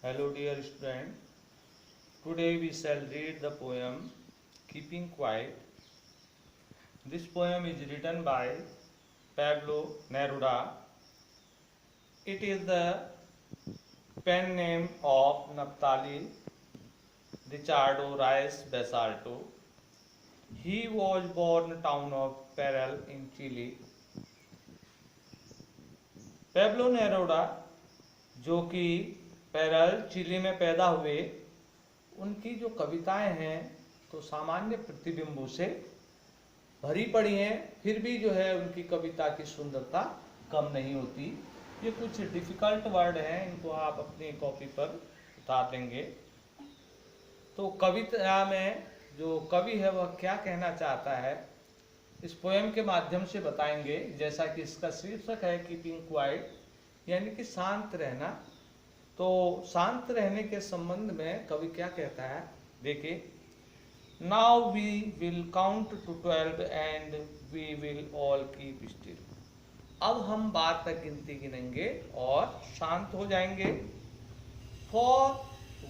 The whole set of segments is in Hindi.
Hello dear student, today we shall read the poem Keeping Quiet. This poem is written by Pablo Neruda. It is the pen name of Naphtali Ricardo Reyes Basalto. He was born town of Parral in Chile. Pablo Neruda जो कि पैरल चिली में पैदा हुए, उनकी जो कविताएं हैं तो सामान्य प्रतिबिंबों से भरी पड़ी हैं, फिर भी जो है उनकी कविता की सुंदरता कम नहीं होती। ये कुछ डिफिकल्ट वर्ड हैं, इनको आप अपनी कॉपी पर उतार देंगे। तो कविता में जो कवि है वह क्या कहना चाहता है इस पोएम के माध्यम से बताएंगे। जैसा कि इसका शीर्षक है कीपिंग क्वाइट, यानी कि शांत रहना। तो शांत रहने के संबंध में कवि क्या कहता है, देखिए। Now we will count to 12 and we will all keep still. अब हम 12 तक गिनती गिनेंगे और शांत हो जाएंगे। For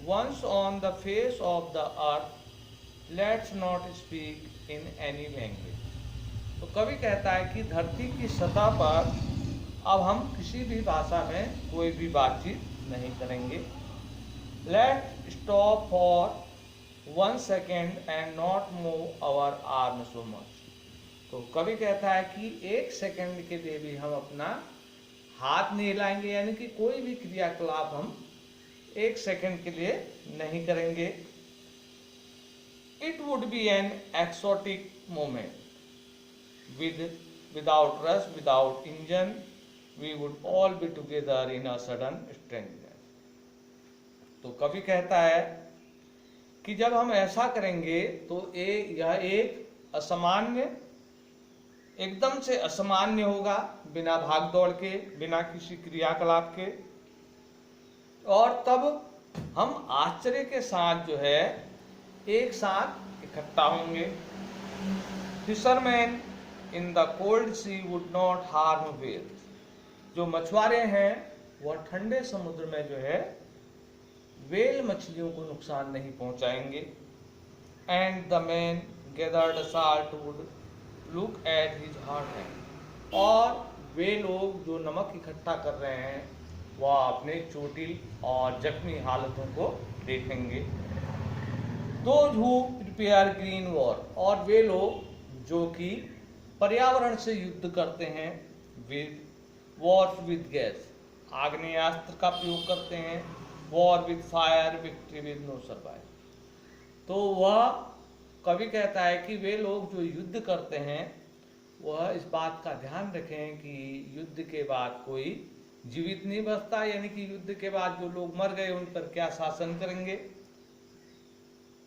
once on the face of the earth let's not speak in any language. तो कवि कहता है कि धरती की सतह पर अब हम किसी भी भाषा में कोई भी बातचीत नहीं करेंगे। Let stop for 1 second and not move our arm so much. तो कवि कहता है कि 1 सेकेंड के लिए भी हम अपना हाथ नहीं हिलाएंगे, यानी कि कोई भी क्रियाकलाप हम 1 सेकेंड के लिए नहीं करेंगे। It would be an exotic moment without rush, without engine, we would all be together in a sudden strangeness। तो कवि कहता है कि जब हम ऐसा करेंगे तो यह एक असामान्य, एकदम से असामान्य होगा, बिना भाग दौड़ के, बिना किसी क्रियाकलाप के। और तब हम आश्चर्य के साथ जो है एक साथ इकट्ठा होंगे। Fisherman in the cold sea would not harm whales. जो मछुआरे हैं वह ठंडे समुद्र में जो है व्हेल मछलियों को नुकसान नहीं पहुंचाएंगे। And the man gathered salt would look at his heart hand. और वे लोग जो नमक इकट्ठा कर रहे हैं वह अपने चोटिल और जख्मी हालतों को देखेंगे। Those who prepare green war. और वे लोग जो कि पर्यावरण से युद्ध करते हैं, विद वॉर विद गैस, आग्नेयास्त्र का प्रयोग करते हैं। War with fire, victory with know survive. तो वह कवि कहता है कि वे लोग जो युद्ध करते हैं वह इस बात का ध्यान रखें कि युद्ध के बाद कोई जीवित नहीं बचता, यानी कि युद्ध के बाद जो लोग मर गए उन पर क्या शासन करेंगे।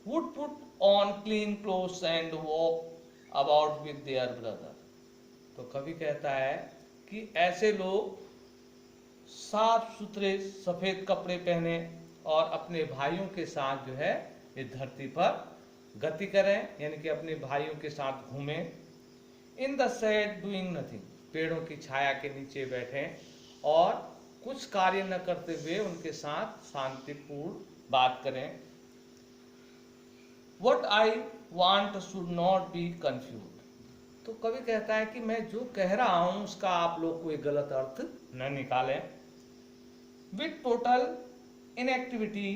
Would put on clean clothes and walk about with their brother. तो कवि कहता है कि ऐसे लोग साफ सुथरे सफेद कपड़े पहने और अपने भाइयों के साथ जो है इस धरती पर गति करें, यानी कि अपने भाइयों के साथ घूमें। In the shade doing nothing. पेड़ों की छाया के नीचे बैठें और कुछ कार्य न करते हुए उनके साथ शांतिपूर्ण बात करें। What I want should not be confused। तो कवि कहता है कि मैं जो कह रहा हूं उसका आप लोग कोई गलत अर्थ न निकालें। With total inactivity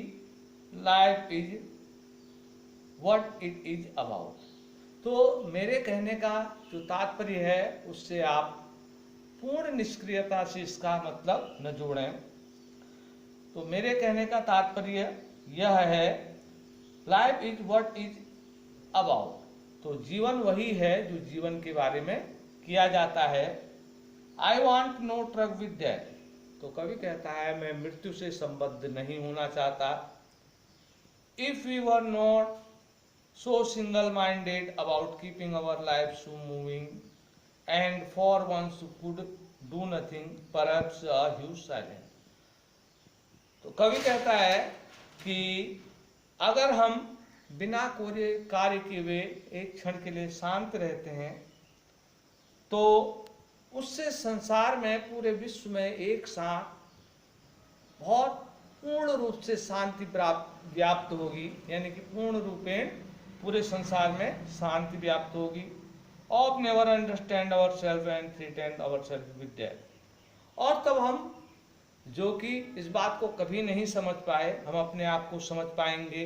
life is what it is about. तो मेरे कहने का जो तात्पर्य है उससे आप पूर्ण निष्क्रियता से इसका मतलब न जोड़ें। तो मेरे कहने का तात्पर्य यह है, life is what is about. तो जीवन वही है जो जीवन के बारे में किया जाता है। I want no truck with death. तो कवि कहता है मैं मृत्यु से संबद्ध नहीं होना चाहता। If we were not so single minded about keeping our life so moving and for once could do nothing perhaps a huge silence. तो कवि कहता है कि अगर हम बिना कोई कार्य किए हुए एक क्षण के लिए शांत रहते हैं तो उससे संसार में, पूरे विश्व में एक साथ बहुत पूर्ण रूप से शांति व्याप्त होगी, यानी कि पूर्ण रूपेण पूरे संसार में शांति व्याप्त होगी। Of never understand our self and threaten our self with death. और तब हम जो कि इस बात को कभी नहीं समझ पाए, हम अपने आप को समझ पाएंगे,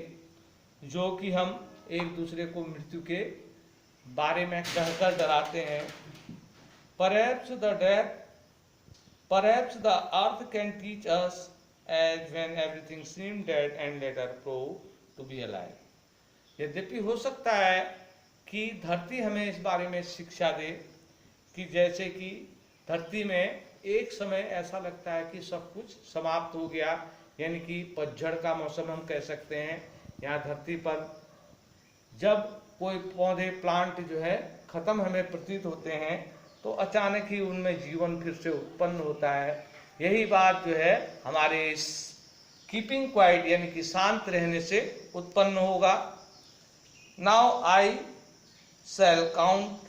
जो कि हम एक दूसरे को मृत्यु के बारे में कहकर डराते हैं। Perhaps the earth can teach us as when everything seemed dead and later proved to be alive। यद्यपि हो सकता है कि धरती हमें इस बारे में शिक्षा दे कि जैसे कि धरती में एक समय ऐसा लगता है कि सब कुछ समाप्त हो गया, यानी कि पतझड़ का मौसम हम कह सकते हैं। यहाँ धरती पर जब कोई पौधे प्लांट जो है खत्म हमें प्रतीत होते हैं तो अचानक ही उनमें जीवन फिर से उत्पन्न होता है। यही बात जो है हमारे इस कीपिंग क्वाइट यानी कि शांत रहने से उत्पन्न होगा। Now I shall count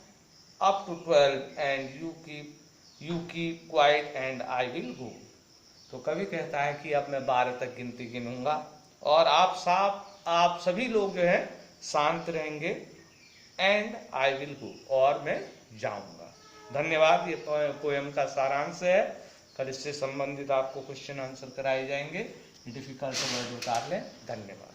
up to 12 and you keep quiet and I will go. तो कवि कहता है कि अब मैं 12 तक गिनती गिनूंगा और आप सभी लोग जो है शांत रहेंगे, एंड आई विल गो, और मैं जाऊंगा। धन्यवाद। ये पोएम का सारांश है। कल इससे संबंधित आपको क्वेश्चन आंसर कराए जाएंगे। डिफिकल्ट वर्ड उतार लें। धन्यवाद।